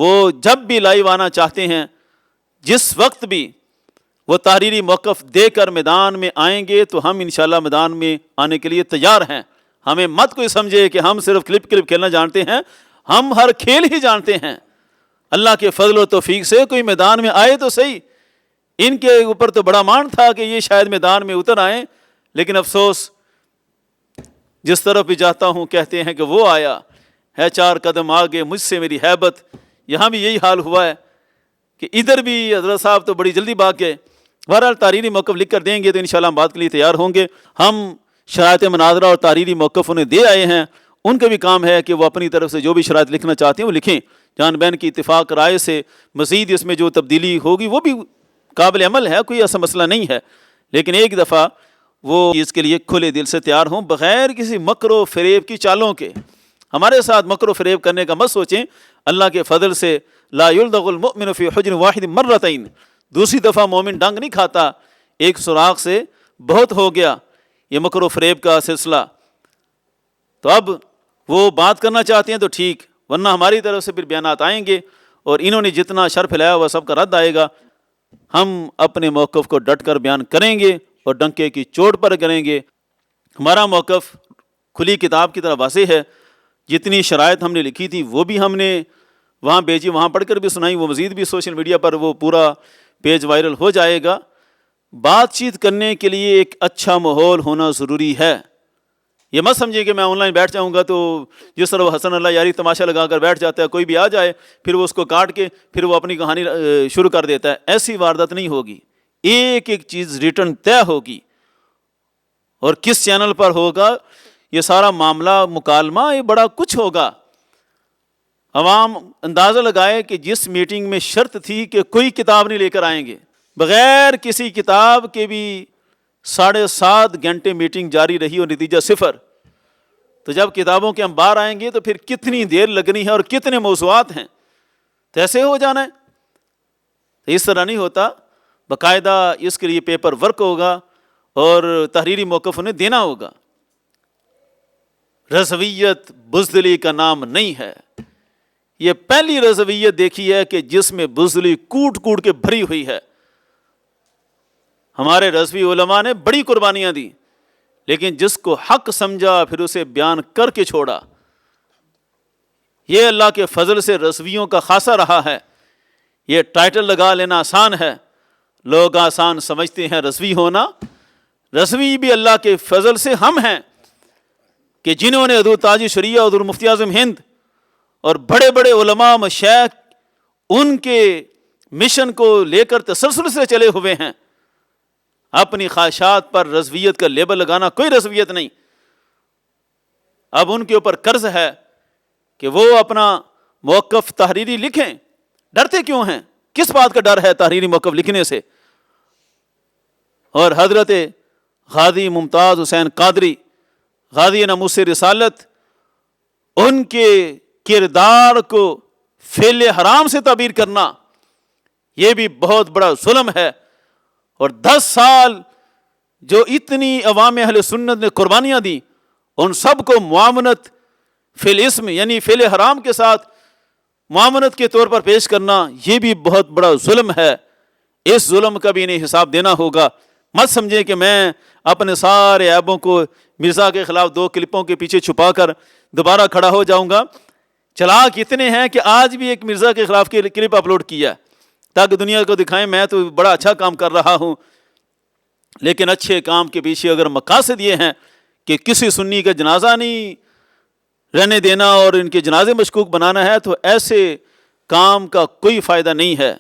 وہ جب بھی لائیو آنا چاہتے ہیں، جس وقت بھی وہ تحریری موقف دے کر میدان میں آئیں گے تو ہم انشاءاللہ میدان میں آنے کے لیے تیار ہیں۔ ہمیں مت کوئی سمجھے کہ ہم صرف کلپ کھیلنا جانتے ہیں، ہم ہر کھیل ہی جانتے ہیں۔ اللہ کے فضل و توفیق سے کوئی میدان میں آئے تو صحیح۔ ان کے اوپر تو بڑا مان تھا کہ یہ شاید میدان میں اتر آئیں، لیکن افسوس جس طرف بھی جاتا ہوں کہتے ہیں کہ وہ آیا ہے 4 قدم آگے مجھ سے میری ہیبت۔ یہاں بھی یہی حال ہوا ہے کہ ادھر بھی حضرت صاحب تو بڑی جلدی بھاگ گئے۔ بہرحال تحریری موقف لکھ کر دیں گے تو انشاءاللہ ہم بات کے لیے تیار ہوں گے۔ ہم شرائط مناظرہ اور تحریری موقف انہیں دے آئے ہیں، ان کا بھی کام ہے کہ وہ اپنی طرف سے جو بھی شرائط لکھنا چاہتے ہیں وہ لکھیں۔ جان بین کی اتفاق رائے سے مزید اس میں جو تبدیلی ہوگی وہ بھی قابل عمل ہے، کوئی ایسا مسئلہ نہیں ہے، لیکن ایک دفعہ وہ اس کے لیے کھلے دل سے تیار ہوں، بغیر کسی مکر و فریب کی چالوں کے۔ ہمارے ساتھ مکر و فریب کرنے کا مت سوچیں۔ اللہ کے فضل سے لا یلدغ المؤمن فی حجر واحد مرتین، دوسری دفعہ مومن ڈنگ نہیں کھاتا، ایک سوراخ سے بہت ہو گیا یہ مکر و فریب کا سلسلہ۔ تو اب وہ بات کرنا چاہتے ہیں تو ٹھیک، ورنہ ہماری طرف سے پھر بیانات آئیں گے اور انہوں نے جتنا شر پھیلایا ہوا سب کا رد آئے گا۔ ہم اپنے موقف کو ڈٹ کر بیان کریں گے اور ڈنکے کی چوٹ پر کریں گے۔ ہمارا موقف کھلی کتاب کی طرح واضح ہے۔ جتنی شرائط ہم نے لکھی تھی وہ بھی ہم نے وہاں بھیجی، وہاں پڑھ کر بھی سنائی، وہ مزید بھی سوشل میڈیا پر وہ پورا پیج وائرل ہو جائے گا۔ بات چیت کرنے کے لیے ایک اچھا ماحول ہونا ضروری ہے۔ یہ مت سمجھیے کہ میں آن لائن بیٹھ جاؤں گا تو جس طرح حسن اللہ یاری تماشا لگا کر بیٹھ جاتا ہے، کوئی بھی آ جائے پھر وہ اس کو کاٹ کے پھر وہ اپنی کہانی شروع کر دیتا ہے، ایسی واردات نہیں ہوگی۔ ایک ایک چیز ریٹن طے ہوگی، اور کس چینل پر ہوگا یہ سارا معاملہ، مکالمہ، یہ بڑا کچھ ہوگا۔ عوام اندازہ لگائے کہ جس میٹنگ میں شرط تھی کہ کوئی کتاب نہیں لے کر آئیں گے، بغیر کسی کتاب کے بھی 7.5 گھنٹے میٹنگ جاری رہی اور نتیجہ 0۔ تو جب کتابوں کے انبار آئیں گے تو پھر کتنی دیر لگنی ہے اور کتنے موضوعات ہیں، تو ایسے ہو جانا ہے۔ تو اس طرح نہیں ہوتا، باقاعدہ اس کے لیے پیپر ورک ہوگا اور تحریری موقف انہیں دینا ہوگا۔ رضویت بزدلی کا نام نہیں ہے۔ یہ پہلی رضویت دیکھی ہے کہ جس میں بزدلی کوٹ کوٹ کے بھری ہوئی ہے۔ ہمارے رضوی علماء نے بڑی قربانیاں دی، لیکن جس کو حق سمجھا پھر اسے بیان کر کے چھوڑا۔ یہ اللہ کے فضل سے رضویوں کا خاصہ رہا ہے۔ یہ ٹائٹل لگا لینا آسان ہے، لوگ آسان سمجھتے ہیں رضوی ہونا۔ رضوی بھی اللہ کے فضل سے ہم ہیں کہ جنہوں نے حضور تاج شریعہ، حضور مفتی اعظم ہند اور بڑے بڑے علماء مشائخ ان کے مشن کو لے کر تسلسل سے چلے ہوئے ہیں۔ اپنی خواہشات پر رضویت کا لیبل لگانا کوئی رضویت نہیں۔ اب ان کے اوپر قرض ہے کہ وہ اپنا موقف تحریری لکھیں۔ ڈرتے کیوں ہیں؟ کس بات کا ڈر ہے تحریری موقف لکھنے سے؟ اور حضرت غازی ممتاز حسین قادری، غازی ناموس رسالت، ان کے کردار کو فعل حرام سے تعبیر کرنا یہ بھی بہت بڑا ظلم ہے۔ اور 10 سال جو اتنی عوام اہل سنت نے قربانیاں دی، ان سب کو معاونت فی الاسم یعنی فعل حرام کے ساتھ معاونت کے طور پر پیش کرنا یہ بھی بہت بڑا ظلم ہے۔ اس ظلم کا بھی انہیں حساب دینا ہوگا۔ مت سمجھیں کہ میں اپنے سارے عیبوں کو مرزا کے خلاف 2 کلپوں کے پیچھے چھپا کر دوبارہ کھڑا ہو جاؤں گا۔ چلاک اتنے ہیں کہ آج بھی ایک مرزا کے خلاف کی کلپ اپلوڈ کیا تاکہ دنیا کو دکھائیں میں تو بڑا اچھا کام کر رہا ہوں۔ لیکن اچھے کام کے پیچھے اگر مقاصد یہ ہیں کہ کسی سنی کا جنازہ نہیں رہنے دینا اور ان کے جنازے مشکوک بنانا ہے تو ایسے کام کا کوئی فائدہ نہیں ہے۔